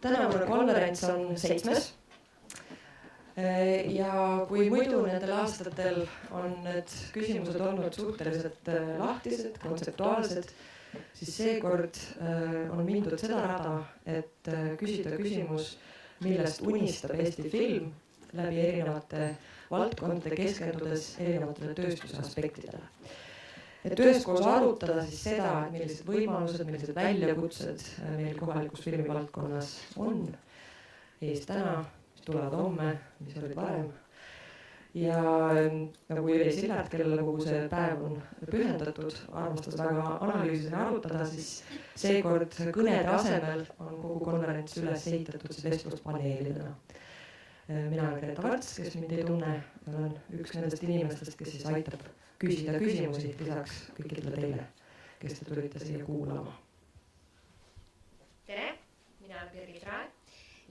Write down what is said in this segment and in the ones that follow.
tänavune konverents on 7. Ja kui muidu nendel aastatel on need küsimused olnud suhteliselt lahtised, kontseptuaalsed, siis seekord on mindud seda rada, et küsida küsimus, millest unistab Eesti film läbi erinevate valdkondade keskendudes erinevatele tööstuse aspektidele. Et üheskoos arutada siis seda, et millised võimalused, millised väljakutsed meil kohalikus filmivaldkonnas on ees täna, mis tulevad homme, mis olid varem. Ja nagu Jüri Sillard, kellele kogu see päev on pühendatud, armastas väga analüüsida ja arutada, siis seekord kõnede asemel on kogu konverents üles ehitatud vestluspaneelidena. Mina olen Greta Varts, kes mind ei tunne, olen üks nendest inimestest, kes siis aitab küsida küsimusi lisaks kõikidele teile, kes te tulite siia kuulama. Tere, mina olen Birgit Rae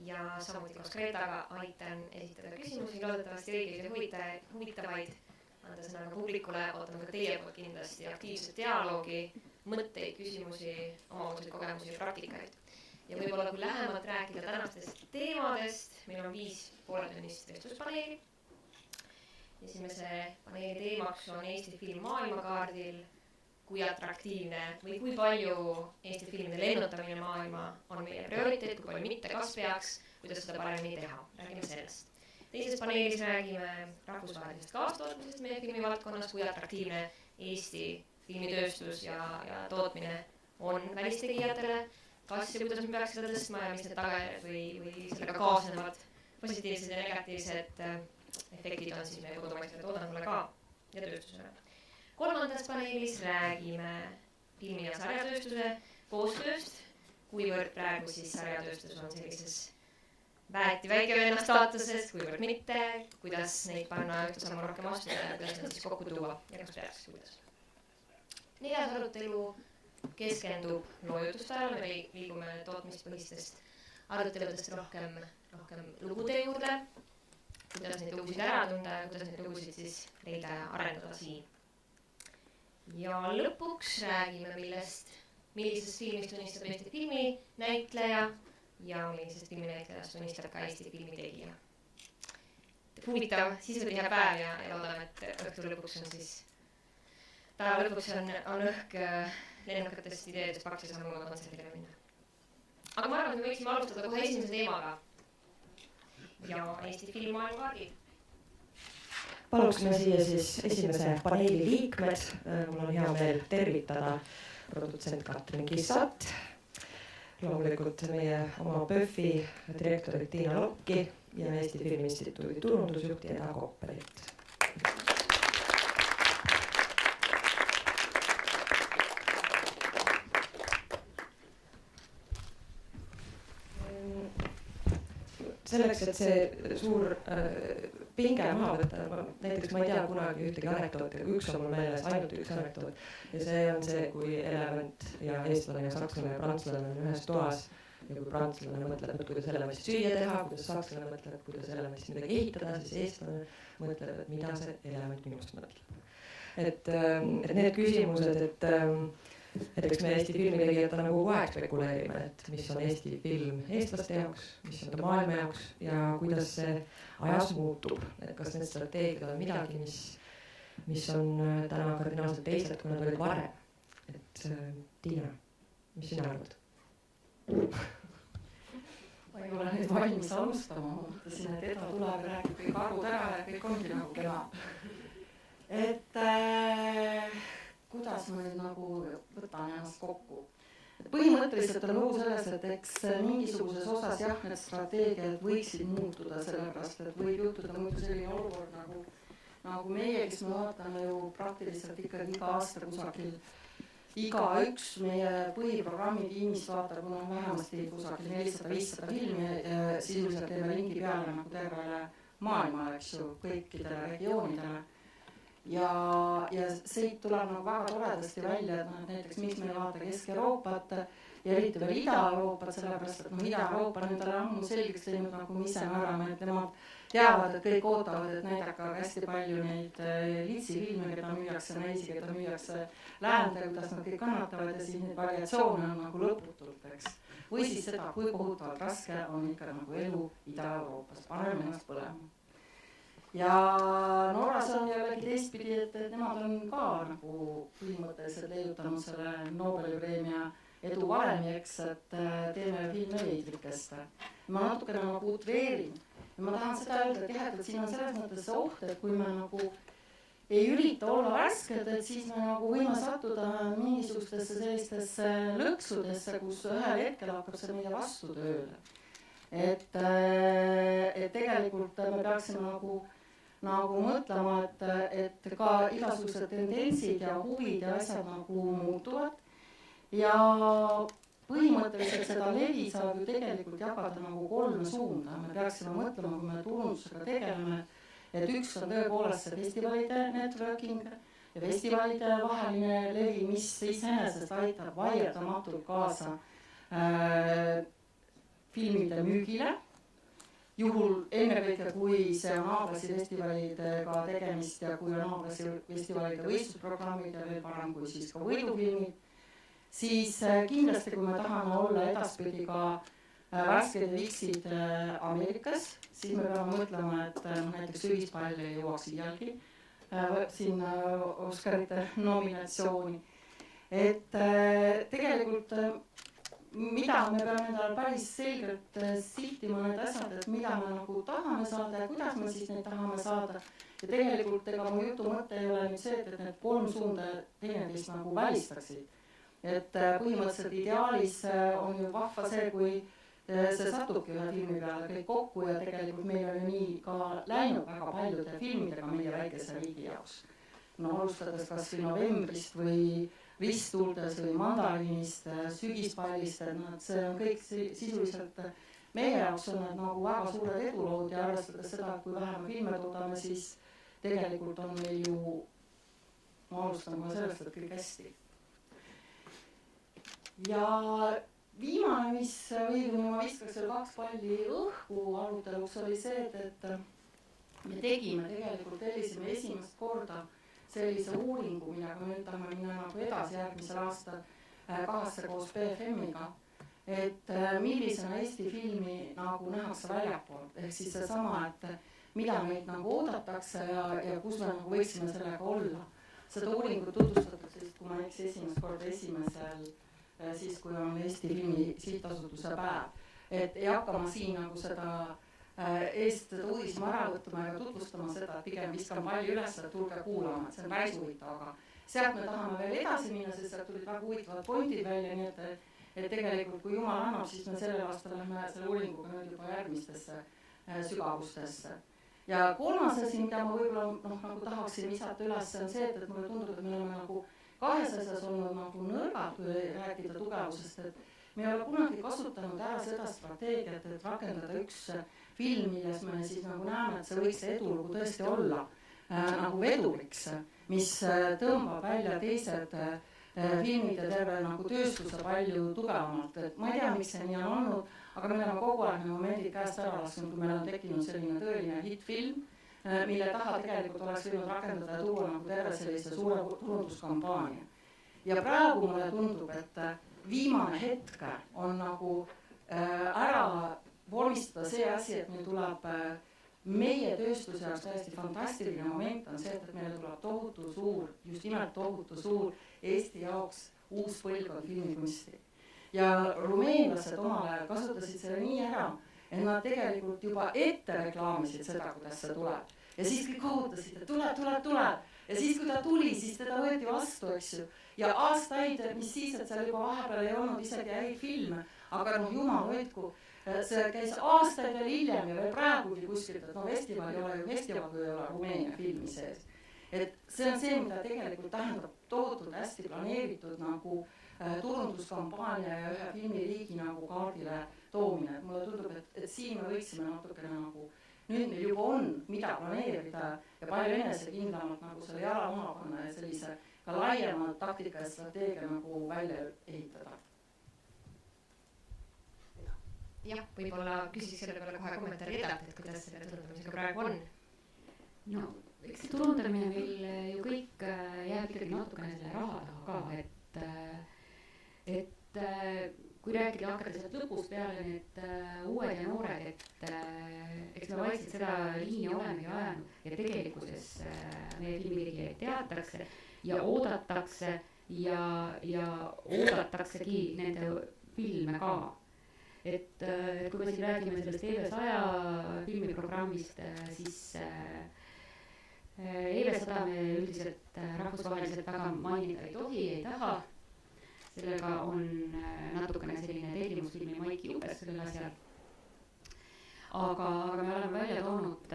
ja samuti koos Gretaga aitan esitada küsimusi, loodetavasti õigeid ja huvitavaid, anda sõna ka publikule, ootame ka teie poolt kindlasti aktiivset dialoogi, mõtteid, küsimusi, omavolisi kogemusi ja praktikaid. Ja võib-olla kui lähemalt rääkida tänastest teemadest, meil on 5 pooletunnist vestluspaneeli. Esimese paneeli teemaks on Eesti film maailmakaardil, kui atraktiivne või kui palju Eesti filmide lennutamine maailma on meie prioriteet, kui palju mitte, kas peaks, kuidas seda paremini teha. Räägime sellest. Teises paneelis räägime rahvusvahelisest kaastootmisest meie filmivaldkonnas, kui atraktiivne Eesti filmitööstus ja tootmine on välistegijatele, kas ja kuidas me peaks seda tõstma ja mis need tagajärjed või sellega kaasnevad positiivsed ja negatiivsed efektid on siis meie kodumaisele toodangule ka ja tööstusele. Kolmandas paneelis räägime filmi- ja sarjatööstuse koostööst, kuivõrd praegu siis sarjatööstus on sellises väikevenna staatuses, kuivõrd mitte, kuidas neid panna ühte sammu rohkem astuda ja kuidas nad siis kokku tuua ja kas peaks kuidas. 4. arutelu keskendub loojutustajale, me liigume tootmispõhistest aruteludest rohkem lugude juurde, kuidas neid lugusid ära tunda ja kuidas neid lugusid siis leida ja arendada siin. Ja lõpuks räägime millisest filmist unistab Eesti filminäitleja ja millisest filminäitlejast unistab ka Eesti filmitegija. Huvitav sisutihe päev ja loodame, et õhtu lõpuks on siis päeva lõpuks on õhk lennukatest ideedest paks ja saame uue kontserdile minna. Aga ma arvan, et me võiksime alustada kohe esimese teemaga. Ja Eesti film maailmakaardil. Paluksime siia siis esimese paneeli liikmed. Mul on hea meel tervitada produtsent Katrin Kissat, loomulikult meie oma PÖFFi direktorit Tiina Lokki ja Eesti Filminstituudi turundusjuhti Eda Kopperit. Selleks, et see suur pinge maha võtta, näiteks ma ei tea kunagi ühtegi anekdooti, aga üks on mul meeles, ainult üks anekdoot. Ja see on see, kui elevant ja eestlane ja sakslane ja prantslane on ühes toas ja kui prantslane mõtleb, et kuidas elemendist süüa teha, kuidas sakslane mõtleb, kuidas elemendist midagi ehitada, siis eestlane mõtleb, et mida see element minust mõtleb. Et need küsimused, et eks me Eesti filmitegijatena kogu aeg spekuleerime, et mis on Eesti film eestlaste jaoks, mis on ta maailma jaoks ja kuidas see ajas muutub. Et kas need strateegiad on midagi, mis on täna kardinaalselt teised, kui nad olid varem. Et Tiina, mis sina arvad? Ma ei ole nüüd valmis alustama, ma mõtlesin, et Eda tuleb ja räägib kõik arvud ära ja kõik ongi nagu kena. Et kuidas ma nüüd nagu võtan ennast kokku. Põhimõtteliselt on lugu selles, et eks mingisuguses osas jah, need strateegiad võiksid muutuda, sellepärast, et võib juhtuda muidu selline olukord nagu meie, kes me vaatame ju praktiliselt ikkagi iga aasta kusagil igaüks meie põhiprogrammi tiimist vaatab, kui on vähemasti kusagil 400-500 filmi ja sisuliselt teeme lingi peale nagu tervele maailmale, eks ju, kõikidele regioonidele. Ja siit tuleb nagu väga toredasti välja, et näiteks miks me ei vaata Kesk-Euroopat ja eriti veel Ida-Euroopat, sellepärast, et Ida-Euroopa nendele ammu selgeks teinud, nagu me ise määrame, et nemad teavad, et kõik ootavad, et näidaka hästi palju neid litsifilme, keda müüakse, naisi, keda müüakse läände, kuidas nad kõik kannatavad ja siis neid variatsioone on nagu lõputult, eks. või siis seda, kui kohutavalt raske on ikka nagu elu Ida-Euroopas, paneme ennast põlema. Ja Norras on jällegi teistpidi, et nemad on ka nagu põhimõtteliselt leiutanud selle Nobeli preemia edu varemi, eks, et teeme filme veidrikest. Ma natukene nagu utreerin. Ja ma tahan seda öelda, et jah, et siin on selles mõttes see oht, et kui me nagu ei ürita olla värsked, et siis me nagu võime sattuda mingisugustesse sellistesse lõksudesse, kus ühel hetkel hakkab see meile vastu tööle. Et tegelikult me peaksime nagu mõtlema, et ka igasugused tendentsid ja huvid ja asjad nagu muutuvad. Ja põhimõtteliselt seda levi saab ju tegelikult jagada nagu 3 suunda. Me peaksime mõtlema, kui me turundusega tegeleme, et üks on tõepoolest see festivalide networking ja festivalide vaheline levi, mis iseenesest aitab vaieldamatult kaasa filmide müügile. Juhul ennekõike, kui see on A-klassi festivalidega tegemist ja kui on A-klassi festivalide võistlusprogrammid ja veel parem kui siis ka võidufilmid, siis kindlasti, kui me tahame olla edaspidi ka värsked ja viksid Ameerikas, siis me peame mõtlema, et näiteks Sügispall ei jõuaks iialgi sinna Oscarite nominatsiooni. Et tegelikult mida me peame endale päris selgelt sihtima need asjad, et mida me nagu tahame saada ja kuidas me siis neid tahame saada. Ja tegelikult ega mu jutu mõte ei ole nüüd see, et need 3 suunda teineteist nagu välistaksid. Et põhimõtteliselt ideaalis on ju vahva see, kui see satubki ühe filmi peale kõik kokku ja tegelikult meil on ju nii ka läinud väga paljude filmidega meie väikese riigi jaoks. No alustades kas või novembrist või Ristuldes või Mandariinist, Sügispallist, et see on kõik sisuliselt meie jaoks on need nagu väga suured edulood ja arvestades seda, et kui vähem filme toodame, siis tegelikult on meil ju, ma alustan kohe sellest, et kõik hästi. Ja viimane, mis õiguni ma viskaks seal 2 palli õhku aruteluks, oli see, et me tegime tegelikult, tellisime esimest korda sellise uuringu, millega me nüüd tahame minna nagu edasi järgmisel aastal kahasse koos BFM-iga, et millisena Eesti filmi nagu nähakse väljapoolt, ehk siis seesama, et mida meid nagu oodatakse ja kus me nagu võiksime sellega olla. Seda uuringut tutvustatakse siis, kui ma esimest korda esimesel, siis kui on Eesti Filmi Sihtasutuse päev, et ei hakka ma siin nagu seda eest uudisma ära võtma ja tutvustama seda, et pigem viskan palli üles, et tulge kuulama, et see on päris huvitav, aga sealt me tahame veel edasi minna, sest sealt tulid väga huvitavad pointid välja, nii et tegelikult kui Jumal annab, siis me sellel aastal lähme selle uuringuga nüüd juba järgmistesse sügavustesse. Ja 3. asi, mida ma võib-olla nagu tahaksin visata üles, on see, et mulle tundub, et me oleme nagu 2 asjas olnud nagu nõrgad, kui rääkida tugevusest, et me ei ole kunagi kasutanud ära seda strateegiat, et rakendada üks film, milles me siis nagu näeme, et see võiks edulugu tõesti olla nagu veduriks, mis tõmbab välja teised filmid ja terve nagu tööstuse palju tugevamalt. Et ma ei tea, miks see nii on olnud, aga me oleme kogu aeg momendid käest ära lasknud, kui meil on tekkinud selline tõeline hitfilm, mille taha tegelikult oleks võinud rakendada ja tuua nagu terve sellise suure turunduskampaania. Ja praegu mulle tundub, et viimane hetk on nagu ära vormistada see asi, et meil tuleb meie tööstuse jaoks täiesti fantastiline moment on see, et meile tuleb tohutu suur, just nimelt tohutu suur Eesti jaoks uus põlvkond filmikunsti. Ja rumeenlased omal ajal kasutasid selle nii ära, et nad tegelikult juba ette reklaamisid seda, kuidas see tuleb. Ja siis kõik ootasid, et tuleb. Ja siis, kui ta tuli, siis teda võeti vastu, eks ju. Ja aastaid, mis siis, et seal juba vahepeal ei olnud isegi häid filme, aga jumal hoidku, see käis aastaid veel hiljem ja veel praegugi kuskilt, et festival ei ole ju festival, kui ei ole Rumeenia filmi sees. Et see on see, mida tegelikult tähendab tohutult hästi planeeritud nagu turunduskampaania ja ühe filmiriigi nagu kaardile toomine. Et mulle tundub, et siin me võiksime natukene nagu, nüüd meil juba on, mida planeerida ja palju enesekindlamalt nagu selle jala maha panna ja sellise ka laiema taktika ja strateegia nagu välja ehitada. Jah, võib-olla küsiks selle peale kohe kommentaari edasi, et kuidas selle turundamisega praegu on? No, eks see turundamine meil ju kõik jääb ikkagi natukene selle raha taha ka, et kui kui rääkida hakata sealt lõpust peale, need uued ja noored, et eks me vaikselt seda liini olemegi ajanud ja tegelikkuses meie filmitegijaid teatakse ja oodatakse ja oodataksegi nende filme ka. Et kui me siin räägime sellest EV100 filmiprogrammist, siis EV100 me üldiselt rahvusvaheliselt väga mainida ei tohi, ei taha. Sellega on natukene selline tellimusfilmi maik juures sellel asjal. Aga me oleme välja toonud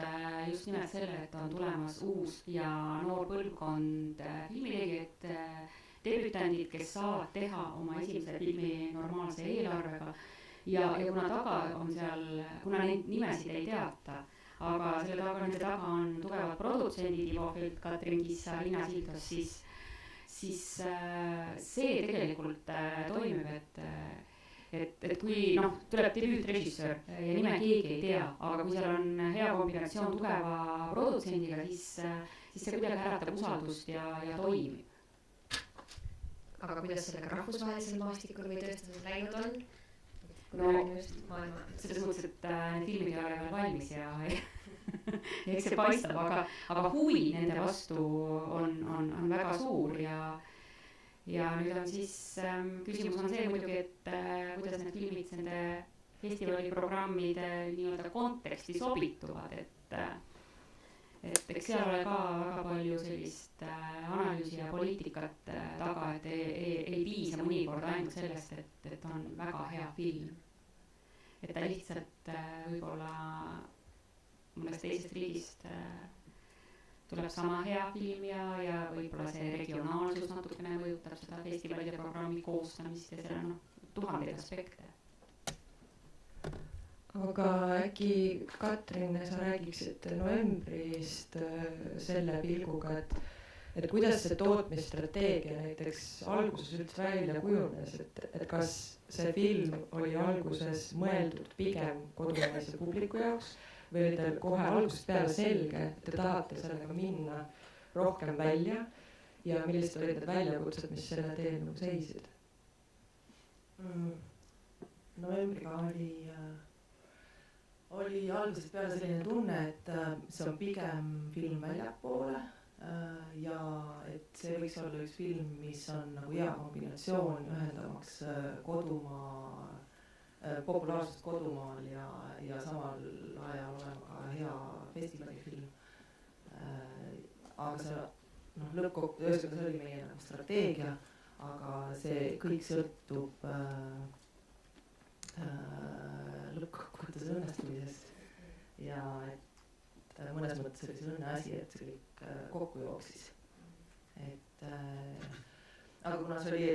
just nimelt selle, et on tulemas uus ja noor põlvkond filmitegijaid, debütandid, kes saavad teha oma esimese filmi normaalse eelarvega. Ja kuna taga on seal, kuna neid nimesid ei teata, aga nende taga on tugevad produtsendid, Ivo Feld, Katrin Kissa, Liina Sildos, siis see tegelikult toimib, et kui tuleb debüütrežissöör ja nime keegi ei tea, aga kui seal on hea kombinatsioon tugeva produtsendiga, siis see kuidagi äratab usaldust ja toimib. Aga kuidas sellega rahvusvahelisel maastikul või tööstusel läinud on? Selles mõttes, et need filmid ei ole veel valmis ja eks see paistab, aga huvi nende vastu on väga suur ja nüüd on siis küsimus on see muidugi, et kuidas need filmid nende festivaliprogrammide nii-öelda konteksti sobituvad, et eks seal ole ka väga palju sellist analüüsi ja poliitikat taga, et ei piisa mõnikord ainult sellest, et on väga hea film. Et ta lihtsalt võib-olla mõnest teisest riigist tuleb sama hea film ja võib-olla see regionaalsus natukene mõjutab seda festivalide programmi koostamist ja seal on tuhandeid aspekte. Aga äkki, Katrin, sa räägiksid novembrist selle pilguga, et kuidas see tootmisstrateegia näiteks alguses üldse välja kujunes, et kas see film oli alguses mõeldud pigem kodumaise publiku jaoks või oli teil kohe algusest peale selge, et te tahate sellega minna rohkem välja ja millised olid need väljakutsed, mis selle teel seisid? Novembriga oli algusest peale selline tunne, et see on pigem film väljapoole ja et see võiks olla üks film, mis on nagu hea kombinatsioon ühendamaks kodumaa, populaarsust kodumaal ja samal ajal olema ka hea festivalifilm. Aga see lõppkokkuvõttes see oli meie nagu strateegia, aga see kõik sõltub lõppkokkuvõttes õnnestumisest ja et mõnes mõttes oli see õnne asi, et see kõik kokku jooksis. Aga kuna see oli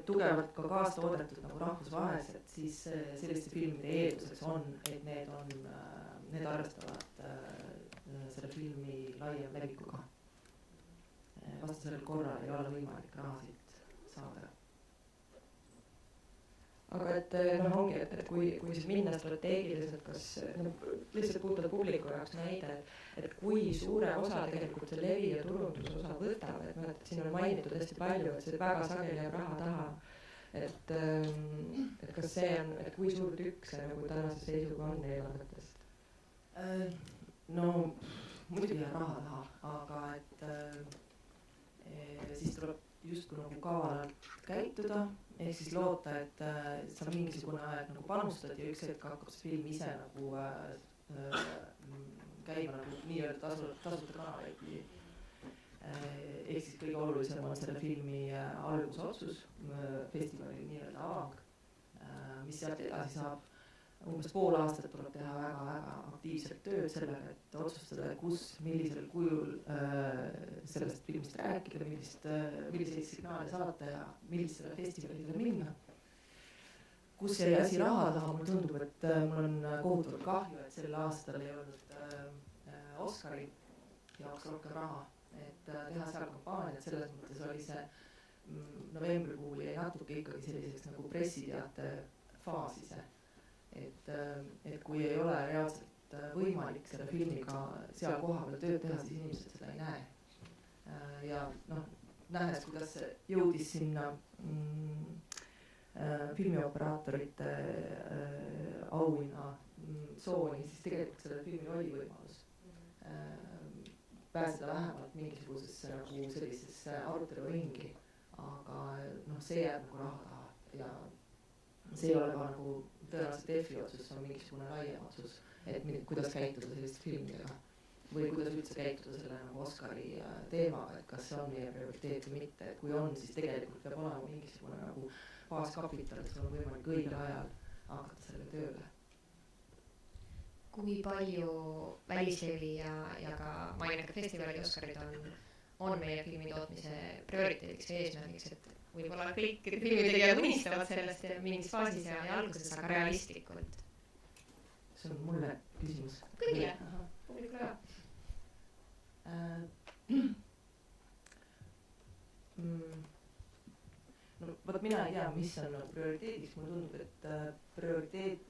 tugevalt ka kaastoodetud nagu rahvusvaheliselt, siis selliste filmide eelduseks on, et need arvestavad selle filmi laiem levikuga. Vastasel korral ei ole võimalik rahasid saada. Aga et ongi, et kui siis minna strateegiliselt, kas lihtsalt puutuda publiku jaoks näide, et kui suure osa tegelikult see levi ja turundusosa võtab, et siin on mainitud hästi palju, et see väga sageli jääb raha taha, et kas see on, et kui suur tükk see nagu tänase seisuga on eelarvetest? No muidugi jääb raha taha, aga siis tuleb justkui nagu kavalalt käituda, ehk siis loota, et sa mingisugune aeg nagu panustad ja üks hetk hakkab see film ise nagu käima nagu nii-öelda tasuta kanaleid. Ehk siis kõige olulisem on selle filmi algusotsus, festivali nii-öelda avang, mis sealt edasi saab. Umbes pool aastat tuleb teha väga-väga aktiivselt tööd sellega, et otsustada, millisel kujul sellest filmist rääkida, milliseid signaale saata ja millisele festivalidele minna. Kus jäi asi raha taha, mulle tundub, et mul on kohutavalt kahju, et sel aastal ei olnud Oscari jaoks rohkem raha, et teha seal kampaaniat, selles mõttes oli see novembrikuul jäi natuke ikkagi selliseks nagu pressiteate faasi see. Et kui ei ole reaalselt võimalik selle filmiga seal kohapeal tööd teha, siis inimesed seda ei näe. Ja nähes, kuidas see jõudis sinna filmioperaatorite auhinna tsooni, siis tegelikult sellel filmil oli võimalus pääseda vähemalt mingisugusesse nagu sellisesse aruteluringi, aga noh, see jääb nagu raha taha ja see ei ole ka nagu tõenäoliselt EF-i otsus, see on mingisugune laiem otsus, et kuidas käituda selliste filmidega või kuidas üldse käituda selle nagu Oscari teemaga, et kas see on meie prioriteet või mitte, et kui on, siis tegelikult peab olema mingisugune nagu baaskapital, et sul on võimalik õigel ajal hakata selle tööle. Kui palju Välislevi ja ka maineka festivali Oscarid on meie filmi tootmise prioriteediks või eesmärgiks, et võib-olla kõik filmitegijad unistavad sellest mingis faasis ja alguses, aga realistlikult? See on mulle küsimus. Kõigile, publikule ka. No võt mina ei tea, mis on nagu prioriteediks, mulle tundub, et prioriteet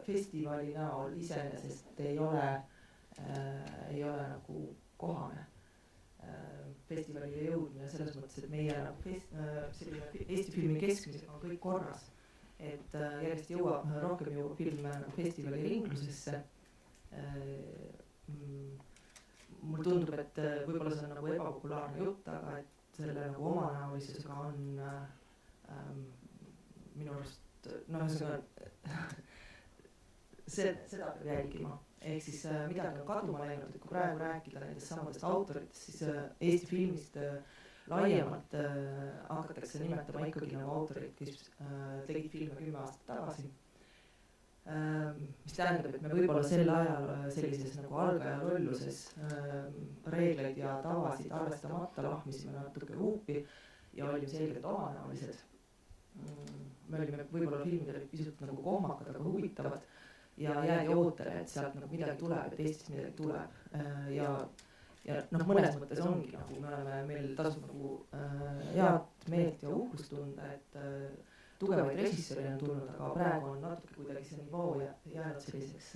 festivali näol iseenesest ei ole nagu kohane festivalile jõudmine selles mõttes, et meie nagu selline Eesti filmi keskmisega on kõik korras, et järjest rohkem jõuab film nagu festivali ringlusesse. Mulle tundub, et võib-olla see on nagu ebapopulaarne jutt, aga et selle nagu omanäolisusega on minu arust, seda peab jälgima. Ehk siis midagi on kaduma läinud, et kui praegu rääkida nendest samadest autoritest, siis Eesti filmist laiemalt hakatakse nimetama ikkagi nagu autorid, kes tegid filme 10 aastat tagasi. Mis tähendab, et me võib-olla sel ajal sellises nagu algaja lolluses reegleid ja tavasid arvestamata lahmisime natuke huupi ja olime selgelt omanäolised. Me olime võib-olla filmidele pisut nagu kohmakad, aga huvitavad ja jäädi ootele, et sealt nagu midagi tuleb, et Eestis midagi tuleb. Ja noh, mõnes mõttes ongi nagu meil tasub nagu head meelt ja uhkust tunda, et tugevaid režissööre on tulnud, aga praegu on natuke kuidagi see nivoo jäänud selliseks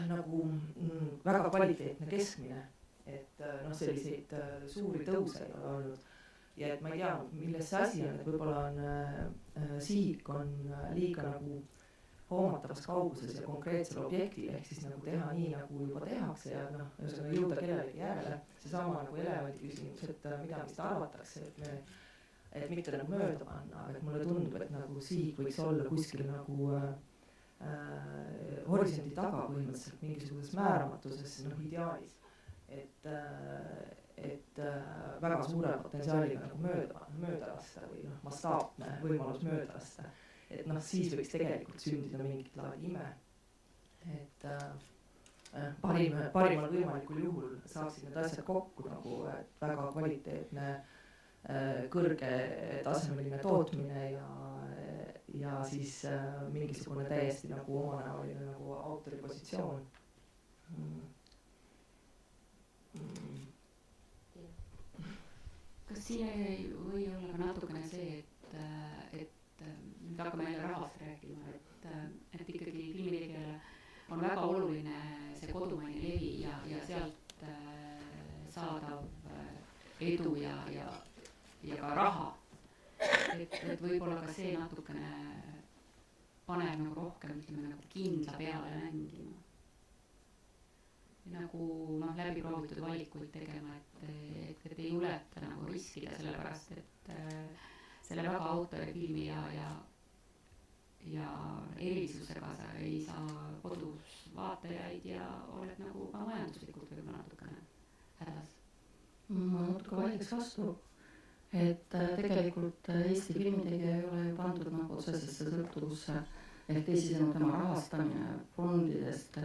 nagu väga kvaliteetne keskmine, et noh, selliseid suuri tõuse ei ole olnud. Ja et ma ei tea, milles see asi on, et võib-olla on sihik on liiga nagu hoomatavas kauguses ja konkreetsel objektil, ehk siis nagu teha nii, nagu juba tehakse ja noh, jõuda kellelegi järele. Seesama nagu elevandi küsimus, et mida vist arvatakse, et mitte nagu mööda panna, aga et mulle tundub, et nagu sihik võiks olla kuskil nagu horisondi taga põhimõtteliselt mingisuguses määramatuses ideaalis. Et väga suure potentsiaaliga nagu mööda lasta või mastaapne võimalus mööda lasta. Et noh, siis võiks tegelikult sündida mingit laadi ime. Et parimal võimalikul juhul saaksid need asjad kokku nagu väga kvaliteetne kõrgetasemeline tootmine ja siis mingisugune täiesti nagu omanäoline nagu autori positsioon. Kas siin ei või olla ka natukene see, et nüüd hakkame jälle rahast rääkima, et ikkagi filmitegijale on väga oluline see kodumaine levi ja sealt saadav edu ja ka raha. Et võib-olla ka see natukene paneb nagu rohkem nagu kindla peale mängima. Nagu läbi proovitud valikuid tegema, et ei juleta nagu riskida sellepärast, et selle väga autorifilmi ja erisusega sa ei saa kodus vaatajaid ja oled nagu ka majanduslikult võib-olla natukene hädas. Ma natuke vaidleks vastu, et tegelikult Eesti filmitegija ei ole ju pandud nagu otsesesse sõltuvusse, ehk teisisõnu tema rahastamine fondidest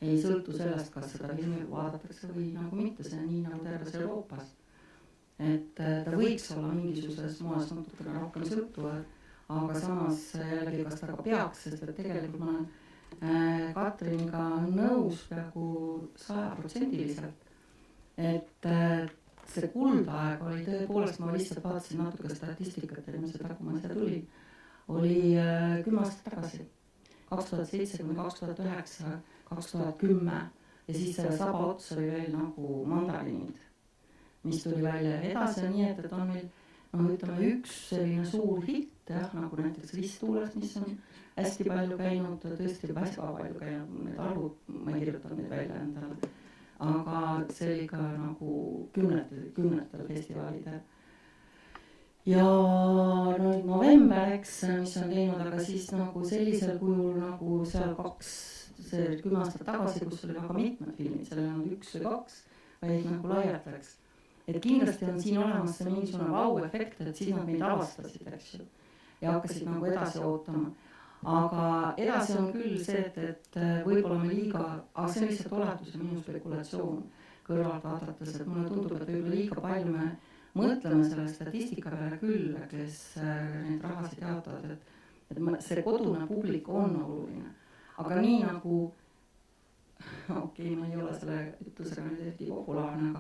ei sõltu sellest, kas seda filmi vaadatakse või nagu mitte, see nii nagu terves Euroopas. Et ta võiks olla mingisuguses moes natukene rohkem sõltuva, aga samas jällegi kas ta ka peaks, sest et tegelikult ma olen Katriniga nõus peaaegu 100%, et see kuldaeg oli tõepoolest, ma lihtsalt vaatasin natuke statistikat, ilmselt kui ma siia tulin, oli 10 aastat tagasi, 2007, 2009, 2010 ja siis selle saba ots oli veel nagu mandariinid, mis tuli välja edasi ja nii, et on meil no ütleme üks selline suur hitt jah, nagu näiteks Ristuules, mis on hästi palju käinud, tõesti väga palju käinud, need arvud, ma ei kirjutanud neid välja endale, aga see oli ka nagu kümnetel festivalidel. Ja nüüd november, eks, mis on teinud, aga siis nagu sellisel kujul nagu seal 10 aastat tagasi, kus oli väga mitmed filmid, seal ei olnud 1 või 2, vaid nagu laialt läks. Et kindlasti on siin olemas see mingisugune vau-efekt, et siis nad meid avastasid, eks ju, ja hakkasid nagu edasi ootama. Aga edasi on küll see, et võib-olla me liiga, aga see on lihtsalt oletus ja minu spekulatsioon kõrvalt vaadates, et mulle tundub, et võib-olla liiga palju me mõtleme selle statistika peale küll, kes neid rahasid jaotavad, et see kodune publik on oluline. Aga nii nagu, okei, ma ei ole selle ütlusega nüüd eriti populaarne,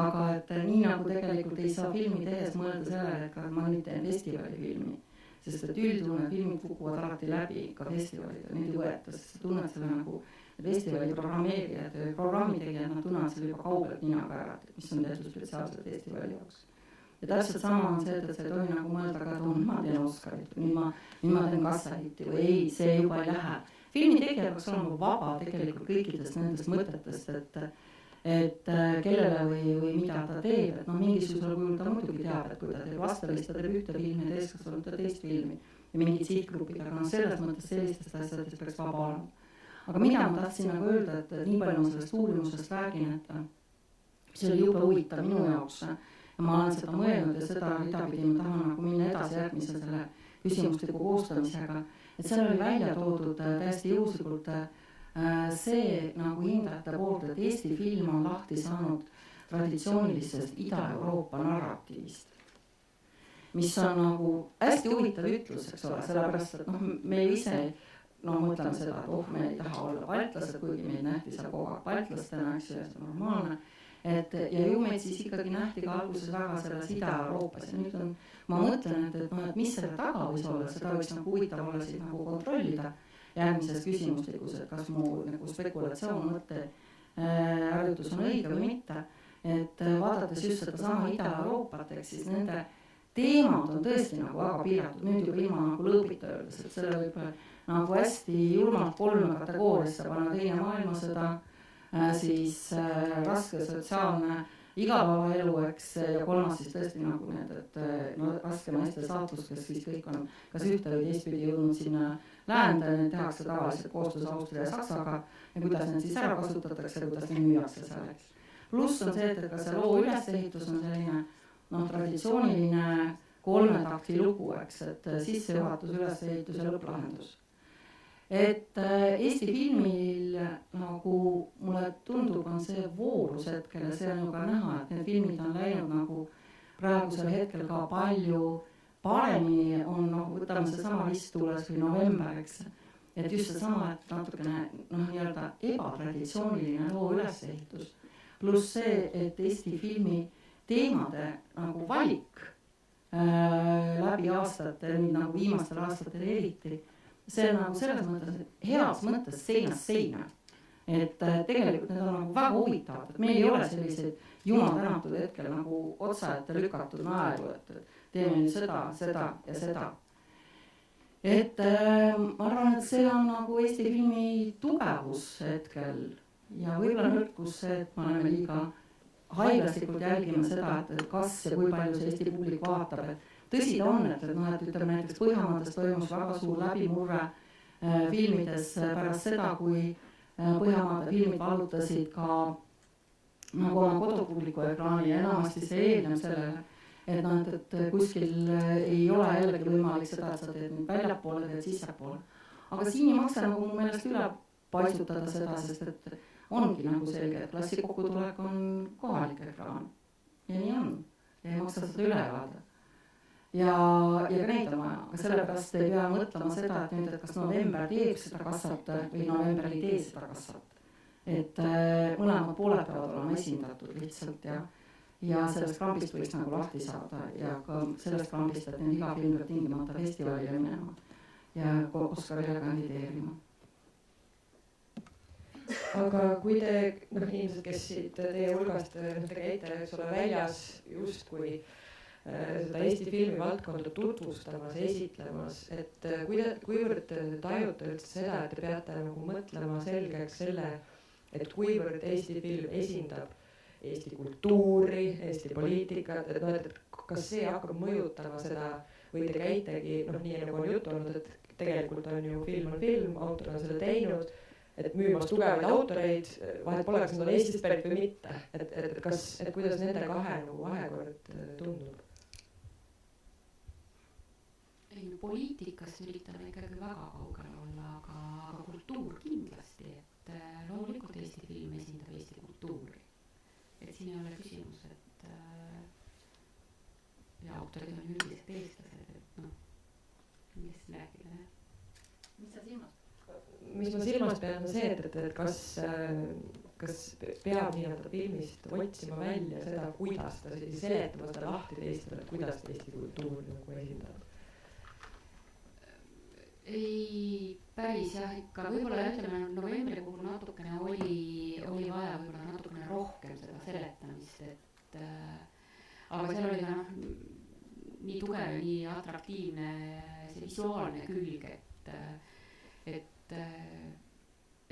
aga et nii nagu tegelikult ei saa filmi tehes mõelda sellele, et ma nüüd teen festivali sest et üldjuhul filmid kukuvad alati läbi ka festivalidel, neid ei võeta, sest sa tunned selle nagu festivali programmeerijad ja programmitegijad, nad tunnevad selle juba kaugelt ninaga ära, mis on tehtud spetsiaalselt festivali jaoks. Ja täpselt sama on see, et sa ei tohi nagu mõelda ka, et ma teen Oscarit või nüüd ma teen Kassahitti või ei, see juba ei lähe. Filmitegija peaks olema vaba tegelikult kõikidest nendest mõtetest, et kellele või mida ta teeb, et mingisugusel kujul ta muidugi teab, et kui ta teeb lastelist, ta teeb ühte filmi ja täiskasvanud ta teist filmi ja mingid sihtgrupid, aga selles mõttes sellistest asjadest peaks vaba olema. Aga mida ma tahtsin nagu öelda, et nii palju ma sellest uurimusest räägin, et see oli jube huvitav minu jaoks ja ma olen seda mõelnud ja seda idapidi ma tahan nagu minna edasi järgmise selle küsimustiku koostamisega, et seal oli välja toodud täiesti juhuslikult see nagu hindajate poolt, et Eesti film on lahti saanud traditsioonilisest Ida-Euroopa narratiivist, mis on nagu hästi huvitav ütlus, eks ole, sellepärast, et me ise mõtleme seda, et me ei taha olla baltlased, kuigi meid nähti seal kogu aeg baltlastena, eks ju, see on normaalne, ja ju meid siis ikkagi nähti ka alguses väga selles Ida-Euroopas ja nüüd on, ma mõtlen, et mis selle taga võis olla, seda võiks nagu huvitav olla siis nagu kontrollida järgmises küsimustikus, et kas mu nagu spekulatsioon, mõte, harjutus on õige või mitte, et vaadates just seda sama Ida-Euroopat, ehk siis nende teemad on tõesti nagu väga piiratud, nüüd juba ilma nagu lõõbita öeldes, et selle võib nagu hästi julmalt 3 kategooriasse panna, teine maailmasõda, siis raske sotsiaalne igapäevaelu, eks, ja 3 siis tõesti nagu need, et raske naiste saatus, kes siis kõik on kas ühte või teistpidi jõudnud sinna läände, need tehakse tavaliselt koostöös Austria ja Saksaga ja kuidas need siis ära kasutatakse ja kuidas neid müüakse selleks. Pluss on see, et ka see loo ülesehitus on selline traditsiooniline 3 takti lugu, eks, et sissejuhatus, ülesehitus ja lõpplahendus. Et Eesti filmil nagu mulle tundub, on see voorus hetkel ja see on ju ka näha, et need filmid on läinud nagu praegusel hetkel ka palju paremini on, võtame see sama Ristuules või november, eks, et just see sama, et natukene nii-öelda ebatraditsiooniline loo ülesehitus, pluss see, et Eesti filmi teemade nagu valik läbi aastate, nüüd nagu viimastel aastatel eriti, see on nagu selles mõttes, heas mõttes seinast seina. Et tegelikult need on nagu väga huvitavad, et meil ei ole selliseid jumal tänatud hetkel nagu otsa ette lükatud naelu, et teeme seda ja seda. Et ma arvan, et see on nagu Eesti filmi tugevus hetkel ja võib-olla nõrkus see, et me oleme liiga haiglaslikult jälgime seda, et kas ja kui palju see Eesti publik vaatab, et tõsi ta on, et ütleme näiteks Põhjamaades toimus väga suur läbimurre filmides pärast seda, kui Põhjamaade filmid vallutasid ka nagu oma kodupubliku ekraani ja enamasti see eelnev sellele, et kuskil ei ole jällegi võimalik seda, et sa teed nüüd väljapoole, teed sissepoole. Aga siin ei maksa nagu mu meelest üle paisutada seda, sest et ongi nagu selge, et klassi kokkutulek on kohalik ekraan. Ja nii on. Ja ei maksa seda üle elada. Ja ka neid on vaja, aga sellepärast ei pea mõtlema seda, et nüüd, et kas november teeb seda kassat või november ei tee seda kassat. Et mõlemad pooled peavad olema esindatud lihtsalt ja sellest krambist võiks nagu lahti saada ja ka sellest krambist, et nüüd iga film peab tingimata festivalile minema ja Oscarile kandideerima. Aga kui te, inimesed, kes siit teie hulgast te käite, eks ole, väljas justkui seda Eesti filmivaldkonda tutvustamas, esitlemas, et kuivõrd te tajute üldse seda, et te peate nagu mõtlema selgeks selle, et kuivõrd Eesti film esindab Eesti kultuuri, Eesti poliitikat, et noh, et kas see hakkab mõjutama seda või te käitegi, noh nii nagu on jutt olnud, et tegelikult on ju film, autor on selle teinud, et müümas tugevaid autoreid, vahet pole, kas nad on Eestist pärit või mitte, et kuidas nende kahe nagu vahekord tundub? Ei, no poliitikast üritame ikkagi väga kaugel olla, aga kultuur kindlasti, et loomulikult Eesti film esindab Eesti kultuuri. Et siin ei ole küsimus, et ja autorid on üldiselt eestlased, et noh, millest rääkida, jah. Mis sa silmas? Mis ma silmas pean on see, et kas peab nii-öelda filmist otsima välja seda, kuidas ta siis seletama seda lahti teistele, kuidas Eesti kultuur nagu esindab? Ei, päris jah, ikka võib-olla ütleme novembri puhul natukene oli vaja võib-olla natukene rohkem seda seletamist, et aga seal oli ka noh, nii tugev ja nii atraktiivne see visuaalne külg, et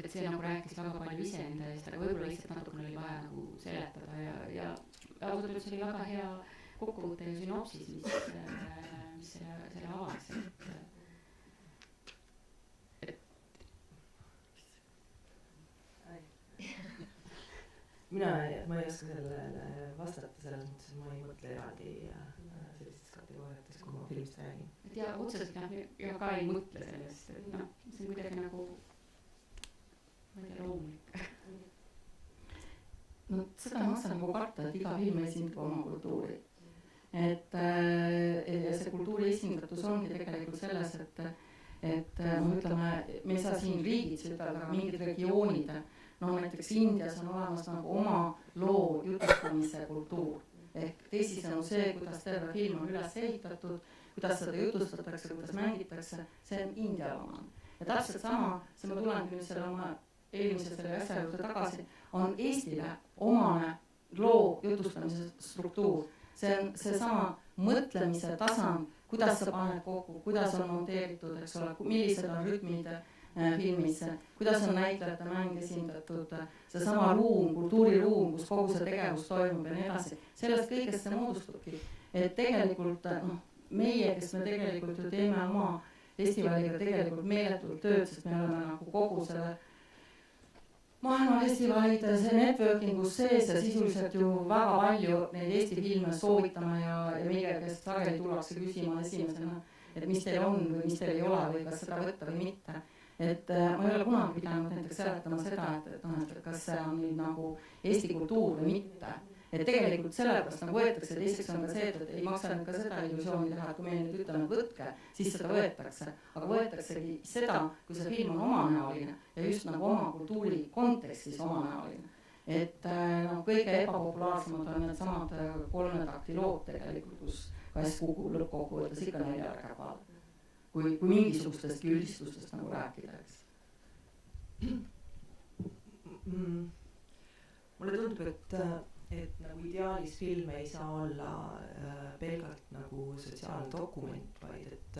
see nagu rääkis väga palju iseenda eest, aga võib-olla lihtsalt natukene oli vaja nagu seletada ja ausalt öeldes oli väga hea kokkuvõte ja sünopsis, mis selle avas, ma ei oska sellele vastata, selles mõttes ma ei mõtle eraldi sellistes kategooriates, kui ma filmist räägin. Et ja otseselt ja ka ei mõtle sellest, et noh, see on kuidagi nagu ma ei tea, loomulik. No seda ei maksa nagu karta, et iga film esindab oma kultuuri. Et see kultuuri esindatus ongi tegelikult selles, et ütleme, me ei saa siin riigid ütelda, aga mingid regioonid, no näiteks Indias on olemas nagu oma loo jutustamise kultuur. Ehk teisisõnu see, kuidas terve film on üles ehitatud, kuidas seda jutustatakse, kuidas mängitakse, see on India oma. Ja täpselt sama, see ma tulen nüüd selle oma eelmise selle asja juurde tagasi, on Eestile omane loo jutustamise struktuur. See on see sama mõtlemise tasand, kuidas sa paned kokku, kuidas on monteeritud, eks ole, millised on rütmid filmis, kuidas on näitlejate mäng esindatud, see sama ruum, kultuuriruum, kus kogu see tegevus toimub ja nii edasi. Sellest kõigest see moodustubki, et tegelikult meie, kes me tegelikult ju teeme oma festivaliga tegelikult meeletult tööd, sest me oleme nagu kogu selle maailmafestivalide, see networkingus sees ja sisuliselt ju väga palju neid Eesti filme soovitame ja meie, kes sageli tullakse küsima esimesena, et mis teil on või mis teil ei ole või kas seda võtta või mitte. Et ma ei ole kunagi pidanud näiteks seletama seda, et kas see on nüüd nagu Eesti kultuur või mitte. Et tegelikult sellepärast nagu võetakse, teiseks on ka see, et ei maksa nüüd ka seda illusiooni teha, et kui meie nüüd ütleme võtke, siis seda võetakse. Aga võetaksegi seda, kui see film on omanäoline ja just nagu oma kultuuri kontekstis omanäoline. Et kõige ebapopulaarsemad on need samad 3 takti lood tegelikult, kus Kass Kuku lõppkokkuvõttes ikka 4 käpal. Kui mingisugustestki üldistustest nagu rääkida, eks. Mulle tundub, et nagu ideaalis film ei saa olla pelgalt nagu sotsiaalne dokument, vaid et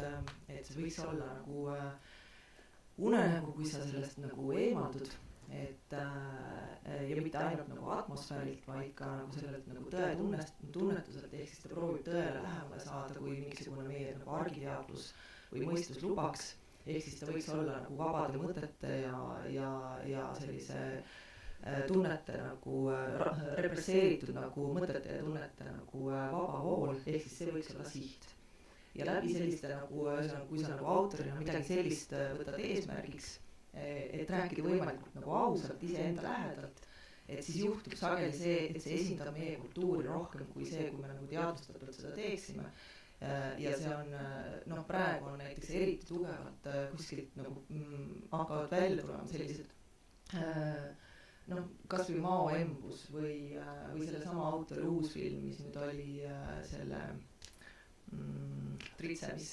see võiks olla nagu unenägu, kui sa sellest nagu eemaldud, ja mitte ainult nagu atmosfäärilt, vaid ka nagu sellelt nagu tõe tunnetuselt, ehk siis ta proovib tõele lähemale saada, kui mingisugune meie nagu argiteadlus või mõistus lubaks, ehk siis ta võiks olla nagu vabade mõtete ja sellise tunnete nagu represseeritud nagu mõtete ja tunnete nagu vaba vool, ehk siis see võiks olla siht. Ja läbi selliste nagu, kui sa nagu autorina midagi sellist võtad eesmärgiks, et rääkida võimalikult nagu ausalt iseenda lähedalt, et siis juhtub sageli see, et see esindab meie kultuuri rohkem kui see, kui me nagu teadvustatult seda teeksime. Ja see on, praegu on näiteks eriti tugevalt kuskilt nagu hakkavad välja tulema sellised kas või Mao embus või selle sama autori uus film, mis nüüd oli selle Tritse, mis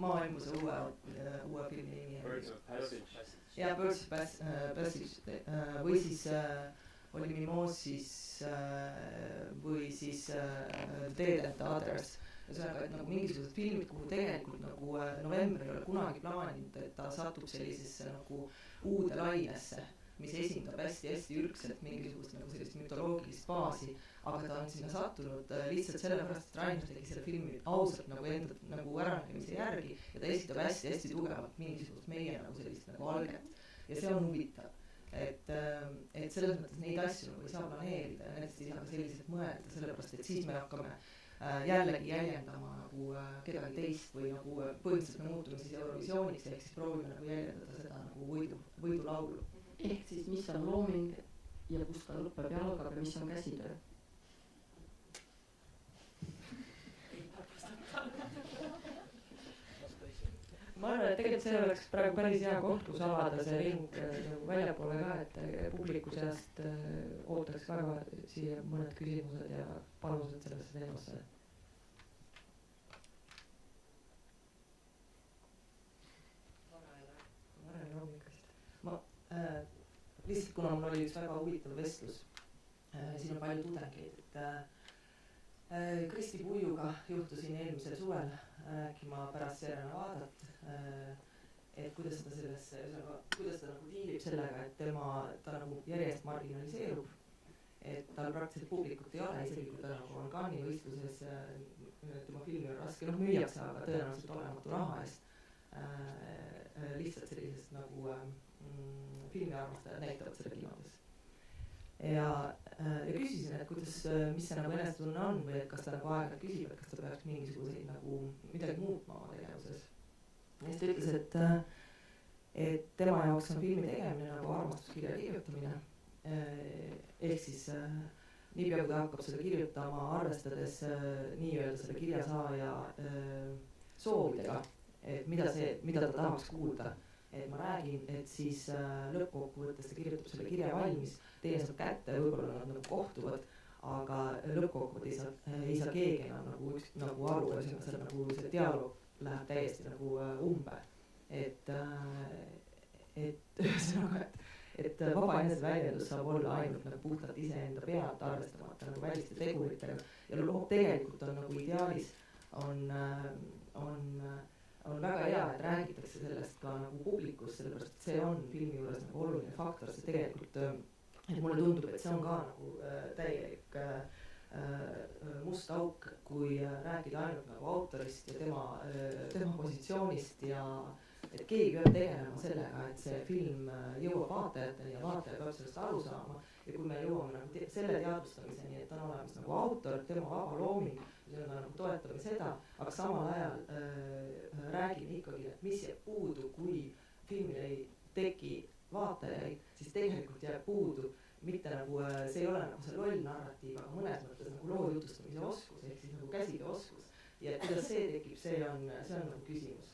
Mao embuse uue filmi nimi. Birds of Passage. Ja Birds of Passage või siis oli Mimossis või siis Dead and Others. ühesõnaga, et nagu mingisugused filmid, kuhu tegelikult nagu November ei ole kunagi plaaninud, et ta satub sellisesse nagu uude lainesse, mis esindab hästi-hästi ülgselt mingisugust nagu sellist mütoloogilist baasi, aga ta on sinna sattunud lihtsalt sellepärast, et Rainer tegi selle filmi ausalt nagu enda nagu äranägemise järgi ja ta esitab hästi-hästi tugevalt mingisugust meie nagu sellist nagu alget. Ja see on huvitav. Et selles mõttes neid asju nagu ei saa planeerida ja nendest ei saa ka selliselt mõelda, sellepärast et siis me hakkame jällegi jäljendama nagu kedagi teist või nagu põhimõtteliselt me muutume siis Eurovisiooniks, ehk siis proovime nagu jäljendada seda nagu võidulaulu. Ehk siis mis on looming ja kus ta lõpeb ja algab ja mis on käsitöö? Ma arvan, et tegelikult see oleks praegu päris hea koht, kus avada see ring nagu väljapoole ka, et publiku seast ootaks väga siia mõned küsimused ja panused sellesse teemasse. Varem hommikust. Ma lihtsalt, kuna mul oli üks väga huvitav vestlus, siin on palju tudengeid, et Kristi Puiuga juhtusin eelmisel suvel rääkima pärast Sierra Nevadat, et kuidas ta sellesse, kuidas ta nagu diilib sellega, et ta nagu järjest marginaliseerub, et tal praktiliselt publikut ei ole, isegi kui ta nagu on Cannes'i võistluses, tema filmi on raske, müüakse, aga tõenäoliselt olematu raha eest, lihtsalt sellisest nagu filmiarmastajad näitavad selle kinodes. Ja küsisin, et kuidas, mis see nagu enesetunne on või et kas ta nagu aeg-ajalt küsib, et kas ta peaks mingisuguseid nagu midagi muutma oma tegevuses. Ja siis ta ütles, et tema jaoks on filmi tegemine nagu armastuskirja kirjutamine. Ehk siis niipea kui ta hakkab seda kirjutama, arvestades nii-öelda selle kirjasaaja soovidega, et mida ta tahaks kuulda. Et ma räägin, et siis lõppkokkuvõttes ta kirjutab selle kirja valmis, teine saab kätte, võib-olla nad nagu kohtuvad, aga lõppkokkuvõttes ei saa keegi enam nagu aru, seal nagu see dialoog läheb täiesti nagu umbe. Et vaba eneseväljendus saab olla ainult nagu puhtalt iseenda pealt arvestamata nagu väliste teguritega ja tegelikult on nagu ideaalis on väga hea, et räägitakse sellest ka nagu publikus, sellepärast et see on filmi juures nagu oluline faktor, see tegelikult, et mulle tundub, et see on ka nagu täielik must auk, kui rääkida ainult nagu autorist ja tema positsioonist ja et keegi peab tegelema sellega, et see film jõuab vaatajateni ja vaataja peab sellest aru saama ja kui me jõuame nagu selle teadvustamiseni, et on olemas nagu autor, tema vaba looming, me nagu toetame seda, aga samal ajal räägime ikkagi, et mis jääb puudu, kui filmil ei teki vaatajaid, siis tegelikult jääb puudu mitte nagu, see ei ole nagu see loll narratiiv, aga mõnes mõttes nagu loo jutustamise oskus, ehk siis nagu käsitööoskus. Ja kuidas see tekib, see on nagu küsimus.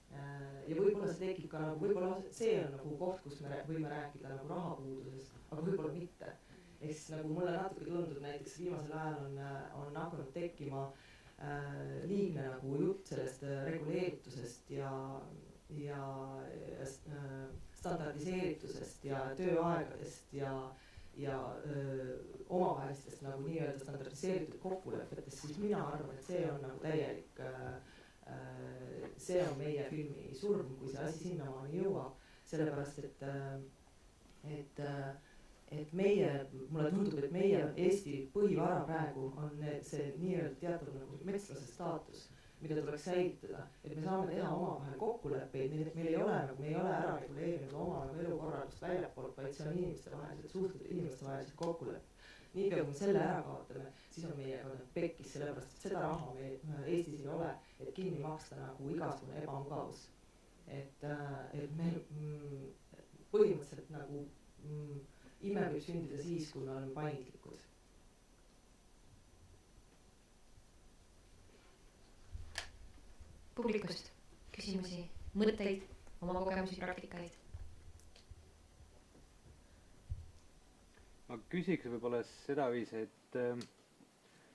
Ja võib-olla see tekib ka nagu, võib-olla see on nagu koht, kus me võime rääkida nagu rahapuudusest, aga võib-olla mitte. Ehk siis nagu mulle natuke tundub, näiteks viimasel ajal on hakanud tekkima liigne nagu jutt sellest reguleeritusest ja standardiseeritusest ja tööaegadest ja omavahelistest nagu nii-öelda standardiseeritud kokkulepetest, siis mina arvan, et see on nagu täielik, see on meie filmi surm, kui see asi sinnamaani jõuab, sellepärast et meie, mulle tundub, et meie Eesti põhivara praegu on see nii-öelda teatav nagu metslase staatus, mida tuleks säilitada, et me saame teha omavahel kokkuleppeid, meil ei ole ära reguleerinud oma nagu elukorraldust väljapoolt, vaid see on inimestevahelised suhted, inimestevahelised kokkulepped. Niipea kui me selle ära kaotame, siis on meiega pekkis, sellepärast et seda raha meil Eestis ei ole, et kinni maksta nagu igasugune ebamugavus. Et meil põhimõtteliselt nagu ime võib sündida siis, kui me oleme paindlikud. Publikust küsimusi, mõtteid, oma kogemusi, praktikaid. Ma küsiks võib-olla seda viisi, et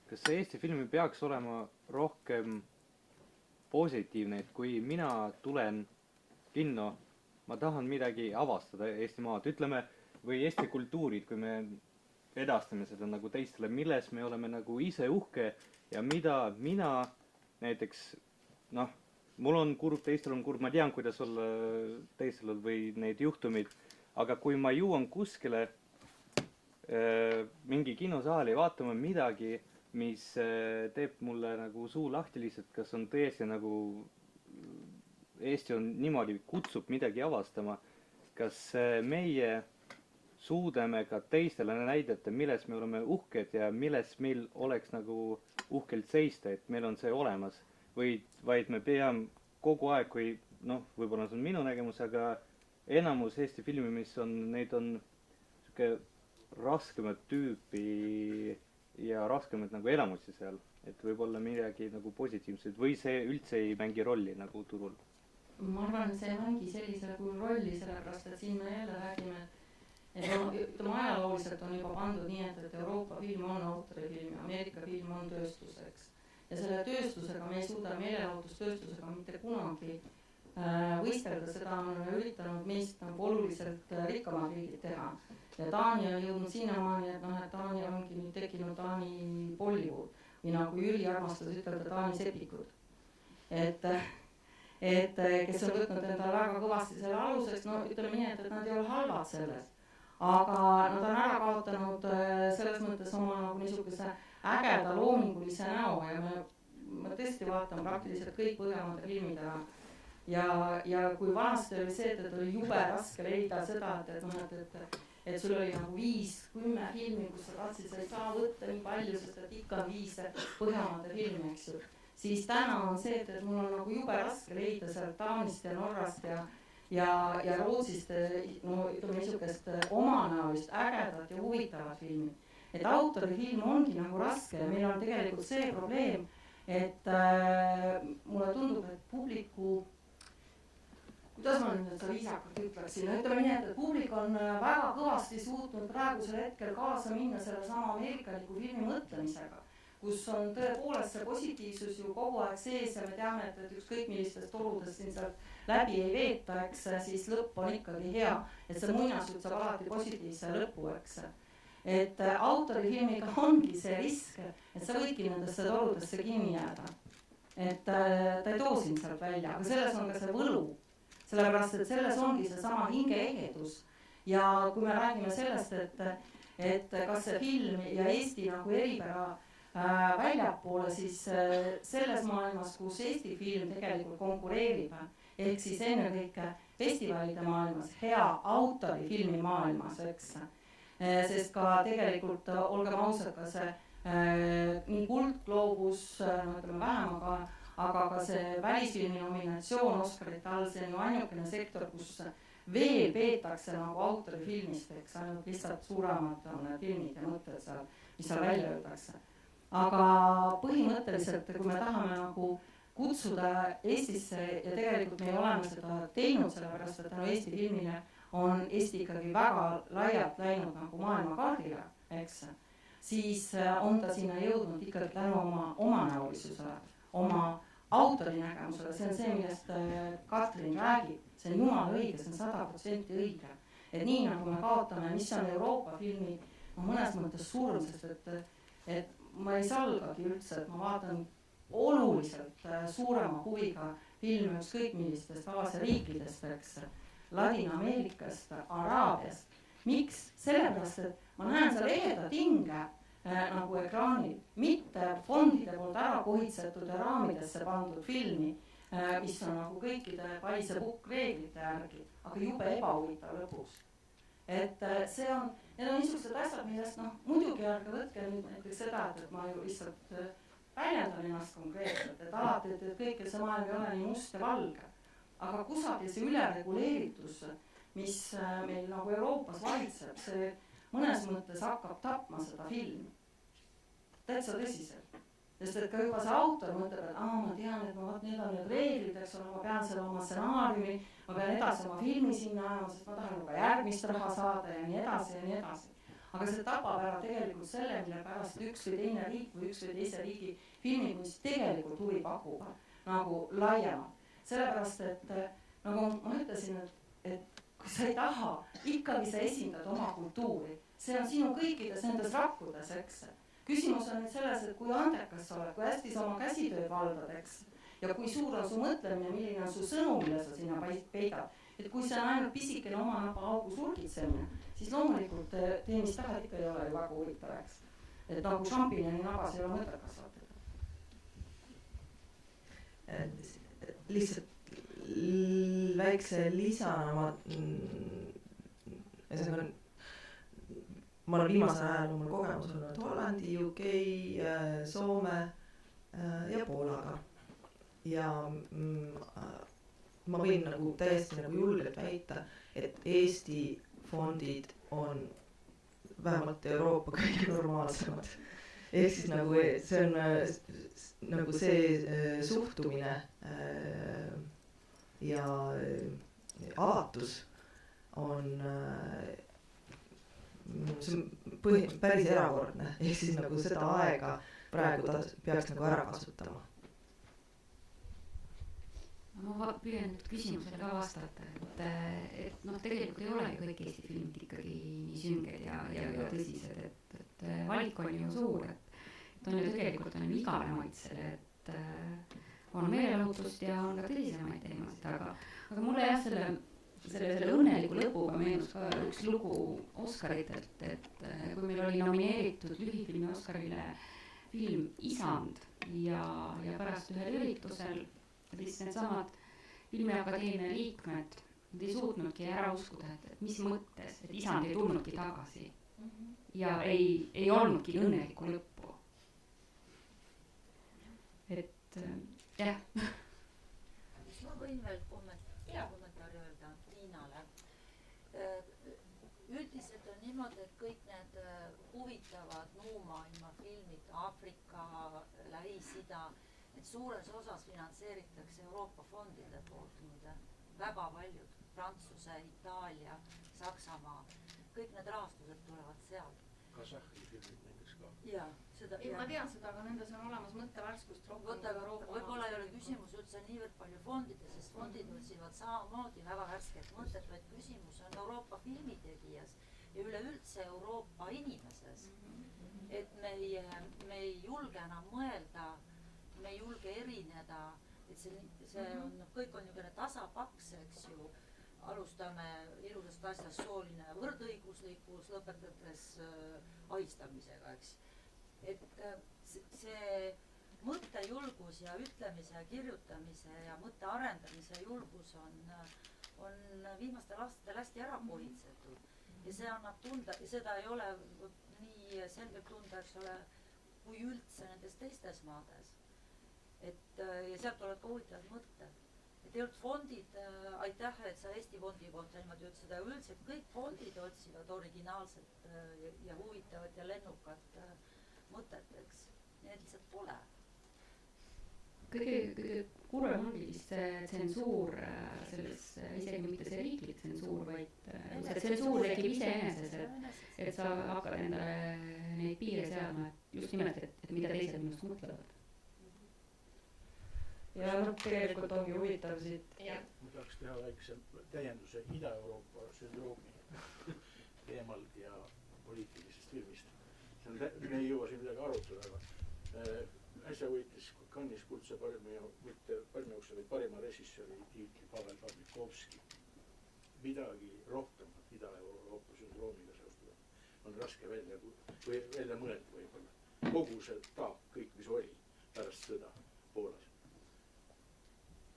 kas see Eesti film peaks olema rohkem positiivne, et kui mina tulen kinno, ma tahan midagi avastada Eesti maad, ütleme, või Eesti kultuurid, kui me edastame seda nagu teistele, milles me oleme nagu ise uhke ja mida mina näiteks, noh, mul on kurb, teistel on kurb, ma tean, kuidas olla teistel või neid juhtumid, aga kui ma jõuan kuskile mingi kinosaali vaatama midagi, mis teeb mulle nagu suu lahti lihtsalt, kas on tõesti nagu Eesti on niimoodi, kutsub midagi avastama, kas meie suudame ka teistele näidata, milles me oleme uhked ja milles meil oleks nagu uhkelt seista, et meil on see olemas. Või vaid me peame kogu aeg, kui noh, võib-olla see on minu nägemus, aga enamus Eesti filmi, mis on, neid on siuke raskemat tüüpi ja raskemat nagu elamusi seal. Et võib-olla midagi nagu positiivset või see üldse ei mängi rolli nagu turul. Ma arvan, et see ei mängi sellisel kujul rolli, sellepärast, et siin me jälle räägime, et ütleme ajalooliselt on juba pandud nii, et Euroopa film on autorifilm ja Ameerika film on tööstuseks. Ja selle tööstusega me ei suuda meelelahutustööstusega mitte kunagi võistelda, seda on üritanud meist nagu oluliselt rikkamad riigid teha. Ja Taani on jõudnud sinnamaani, et noh, et Taani ongi nüüd tekkinud Taani Bollywood või nagu Jüri armastas ütelda Taani sepikud. Et kes on võtnud enda väga kõvasti selle aluseks, no ütleme nii, et nad ei ole halvad selles. Aga nad on ära kaotanud selles mõttes oma nagu niisuguse ägeda loomingulise näo ja me tõesti vaatame praktiliselt kõik Põhjamaade filmid ära. Ja kui vanasti oli see, et oli jube raske leida seda, et sul oli nagu 5-10 filmi, kus sa tahtsid, sa ei saa võtta nii palju, sest et ikka on 5 Põhjamaade filmi, eks ju. Siis täna on see, et mul on nagu jube raske leida sealt Taanist ja Norrast ja Rootsist, no ütleme niisugust omanäolist, ägedat ja huvitavat filmi. Et autorifilm ongi nagu raske ja meil on tegelikult see probleem, et mulle tundub, et publiku, kuidas ma nüüd seda viisakalt ütleksin, ütleme nii, et publik on väga kõvasti suutnud praegusel hetkel kaasa minna selle sama ameerikaliku filmi mõtlemisega, kus on tõepoolest see positiivsus ju kogu aeg sees ja me teame, et ükskõik millistest oludest siin sealt läbi ei veeta, eks siis lõpp on ikkagi hea, et see muinasjutt saab alati positiivse lõpu, eks. Et autorifilmiga ongi see risk, et sa võidki nendesse oludesse kinni jääda. Et ta ei too sind sealt välja, aga selles on ka see võlu, sellepärast, et selles ongi see sama hingeehedus. Ja kui me räägime sellest, et kas see film ja Eesti nagu eripära väljapoole, siis selles maailmas, kus Eesti film tegelikult konkureerib, ehk siis ennekõike festivalide maailmas, hea autorifilmi maailmas, eks. Sest ka tegelikult, olgem ausad, ka see nii Kuldgloobus, no ütleme vähem, aga ka see välisfilmi nominatsioon Oscarite all, see on ju ainukene sektor, kus veel peetakse nagu autorifilmist, eks ainult lihtsalt suuremad on need filmid ja mõtted seal, mis seal välja öeldakse. Aga põhimõtteliselt, kui me tahame nagu kutsuda Eestisse ja tegelikult me oleme seda teinud, sellepärast, et tänu Eesti filmile on Eesti ikkagi väga laialt läinud nagu maailmakaardile, eks, siis on ta sinna jõudnud ikkagi tänu oma omanäolisusele, oma autorinägemusele, see on see, millest Katrin räägib, see on jumala õige, see on 100% õige. Et nii nagu me kaotame, mis on Euroopa filmi mõnes mõttes surm, sest et ma ei salgagi üldse, et ma vaatan oluliselt suurema huviga filme ükskõik millistest Aasia riikidest, eks, Ladina-Ameerikast, Araabiast. Miks? Sellepärast, et ma näen seal ehedat hinge nagu ekraanil, mitte fondide poolt ära kohitsetud ja raamidesse pandud filmi, mis on nagu kõikide Paise reeglite järgi, aga jube ebahuvitav lõpus. Et see on, need on niisugused asjad, millest muidugi ärge võtke nüüd näiteks seda, et ma ju lihtsalt väljendan ennast konkreetselt, et alati, et kõike see maailm ei ole nii must ja valge. Aga kusagil see ülereguleeritus, mis meil nagu Euroopas valitseb, see mõnes mõttes hakkab tapma seda filmi. Täitsa tõsiselt. Sest et ka juba see autor mõtleb, et ma tean, et need on need reeglid, eks ole, ma pean selle oma stsenaariumi, ma pean edasi oma filmi sinna ajama, sest ma tahan ka järgmist raha saada ja nii edasi ja nii edasi. Aga see tapab ära tegelikult selle, mille pärast üks või teine riik või üks või teise riigi filmikunst tegelikult huvi pakub nagu laiemalt. Sellepärast, et nagu ma ütlesin, et kui sa ei taha, ikkagi sa esindad oma kultuuri, see on sinu kõikides nendes rakkudes, eks. Küsimus on nüüd selles, et kui andekas sa oled, kui hästi sa oma käsitööd valdad, eks. Ja kui suur on su mõtlemine, milline on su sõnum, mille sa sinna peidad. Et kui see on ainult pisikene oma napa augu surgitsemine, siis loomulikult teenist tähed ikka ei ole ju väga huvitav, eks. Et nagu šampinjoni nabas ei ole mõtet kasvatada. Lihtsalt väikse lisana ma olen viimasel ajal mul kogemus olnud Hollandi, UK, Soome ja Poolaga. Ja ma võin nagu täiesti nagu julgelt väita, et Eesti fondid on vähemalt Euroopa kõige normaalsemad. Ehk siis nagu see on nagu see suhtumine ja avatus on see on päris erakordne. Ehk siis nagu seda aega praegu ta peaks nagu ära kasutama. Ma püüan nüüd küsimusele ka vastata, et noh, tegelikult ei ole kõik Eesti filmid ikkagi nii sünged ja tõsised, et valik on ju suur, et on ju tegelikult on igale maitsele, et on meelelahutust ja on ka tõsisemaid teemasid, aga mulle jah, selle õnneliku lõpuga meenus ka üks lugu Oscaritelt, et kui meil oli nomineeritud lühifilmi Oscarile film Isand ja pärast ühel üritusel siis needsamad filmiakadeemia liikmed, nad ei suutnudki ära uskuda, et mis mõttes, et Isand ei tulnudki tagasi ja ei olnudki õnnelikku lõppu. Et jah. Ma võin veel kommentaari öelda Tiinale. Üldiselt on niimoodi, et kõik need huvitavad muumaailma filmid, Aafrika, Lähis-Ida, et suures osas finantseeritakse Euroopa fondide poolt muide. Väga paljud, Prantsuse, Itaalia, Saksamaa, kõik need rahastused tulevad sealt. Kasahhi filmid näiteks ka. Jaa, seda. Ma tean seda, aga nendes on olemas mõttevärskust rohkem. Võib-olla ei ole küsimus üldse niivõrd palju fondides, sest fondid otsivad samamoodi väga värsket mõtet, vaid küsimus on Euroopa filmitegijas ja üleüldse Euroopa inimeses. Et me ei julge enam mõelda, me ei julge erineda, et see on, kõik on niisugune tasapaks, eks ju. Alustame ilusast asjast sooline võrdõiguslikkus, lõpetades ahistamisega, eks. Et see mõttejulgus ja ütlemise, kirjutamise ja mõtte arendamise julgus on viimastel aastatel hästi ära pohitsetud. Ja see annab tunda, ja seda ei ole nii selgelt tunda, eks ole, kui üldse nendes teistes maades. Ja sealt tulevad ka huvitavad mõtted. Et ei olnud fondid, aitäh, et sa Eesti fondi kohta niimoodi ütlesid, aga üldiselt kõik fondid otsivad originaalset ja huvitavat ja lennukat mõtet, eks. Need lihtsalt pole. Kõige kurvem ongi vist see tsensuur selles, isegi mitte see riiklik tsensuur, vaid see tsensuur tekib iseeneses, et sa hakkad endale neid piire seadma, et just nimelt, et mida teised minust mõtlevad. Ja tegelikult ongi huvitav siit. Ma tahaks teha väikse täienduse Ida-Euroopa sündroomi teemal ja poliitilisest filmist. Me ei jõua siin midagi arutada, aga äsja võitis Cannes'is kuldse parima režissööri tiitli Pavel Pavlikovski. Midagi rohkemat Ida-Euroopa sündroomiga seostada on raske välja mõelda võib-olla. Kogu see taak, kõik mis oli pärast sõda Poolas.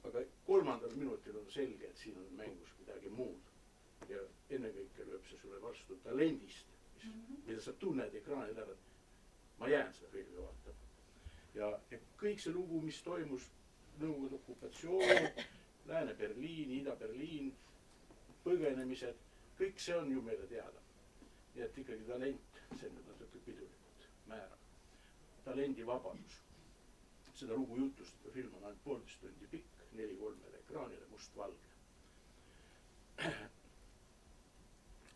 Aga 3. minutil on selge, et siin on mängus midagi muud. Ja ennekõike lööb see sulle vastu talendist, mida sa tunned ekraanil ära, et ma jään seda filmi vaatama. Ja kõik see lugu, mis toimus, Nõukogude okupatsioon, Lääne-Berliin, Ida-Berliin, põgenemised, kõik see on ju meile teada. Nii et ikkagi talent, see on natuke pidulikult määrab. Talendi vabadus. Seda lugu jutustada, film on ainult 1,5 tundi pikk, 4-3 ekraanile, must-valge.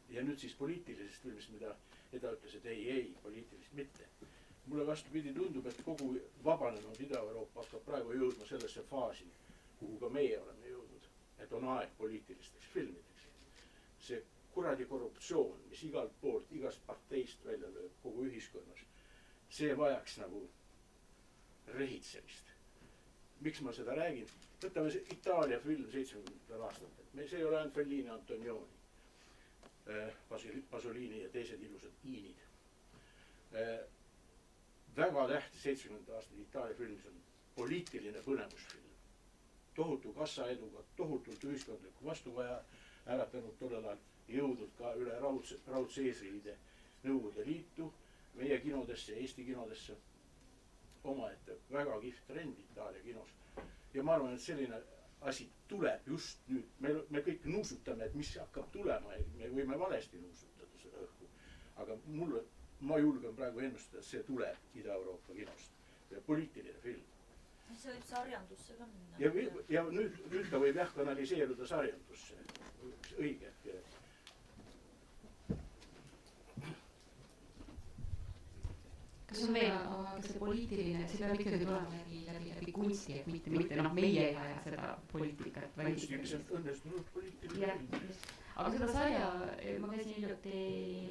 Ja nüüd siis poliitilisest filmist, mida Eda ütles, et ei, poliitilist mitte. Mulle vastupidi tundub, et kogu vabanenud Ida-Euroopa hakkab praegu jõudma sellesse faasi, kuhu ka meie oleme jõudnud, et on aeg poliitilisteks filmideks. See kuradi korruptsioon, mis igalt poolt, igast parteist välja lööb kogu ühiskonnas, see vajaks nagu rehitsemist. Miks ma seda räägin? Võtame see Itaalia film 70. aastatel. See ei ole ainult Fellini, Antonioni, Pasolini ja teised ilusad iinid. Väga tähtis 70. aastal Itaalia filmis on poliitiline põnevusfilm. Tohutu kassaeduga, tohutult ühiskondlikku vastuvaja äratanud tollel ajal, jõudnud ka üle raudse eesriide Nõukogude Liitu, meie kinodesse, Eesti kinodesse. Omaette väga kihvt trend Itaalia kinos. Ja ma arvan, et selline asi tuleb just nüüd. Me kõik nuusutame, et mis hakkab tulema ja me võime valesti nuusutada seda õhku. Aga ma julgen praegu ennustada, et see tuleb Ida-Euroopa kinost. Poliitiline film. See võib sarjandusse ka minna. Ja nüüd ta võib kanaliseeruda sarjandusse. Õige. Kas on veel, aga see poliitiline, see peab ikkagi tulema läbi kunsti, et mitte meie ei aja seda poliitikat. Kunstiliselt õnnestunud poliitiline film. Aga seda sarja, ma käisin hiljuti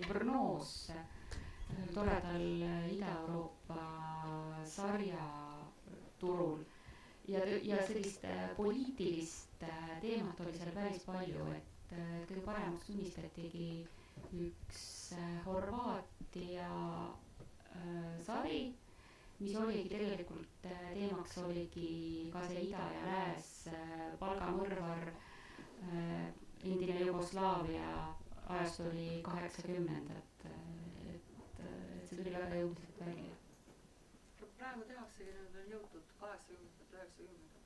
Brnoos, toredal Ida-Euroopa sarjaturul ja sellist poliitilist teemat oli seal päris palju, et kõige paremaks tunnistatigi üks Horvaatia sari, mis oligi tegelikult teemaks oligi ka see ida ja lääs, palgamõrvar, endine Jugoslaavia ajast oli 80. et see tuli väga jõuliselt välja. Praegu tehaksegi, nüüd on jõutud 80-90.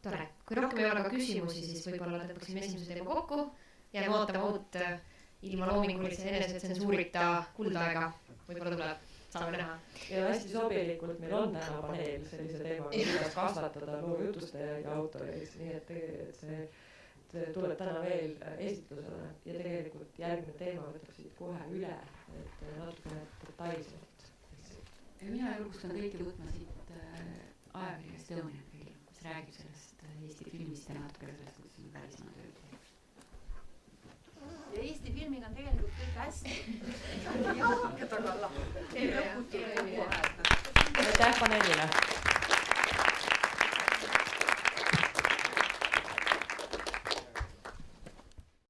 Tore, kui rohkem ei ole ka küsimusi, siis võib-olla tõmbaksime esimese teema kokku ja ootame uut ilma loomingulise enesetsensuurita kuldaega. Võib-olla tuleb, saame näha. Ja hästi sobilikult meil on täna paneel sellise teemaga, kuidas kasvatada loovjutustajaid ja autoreid, nii et see tuleb täna veel esitlusele ja tegelikult järgmine teema võtab siit kohe üle, et natukene detailselt. Mina julgustan kõiki võtma siit ajakirja Estonian film, mis räägib sellest Eesti filmist ja natuke sellest, kus on välismaa tööd. Ja Eesti filmiga on tegelikult kõik hästi. Jalge tagalla. Aitäh paneelile!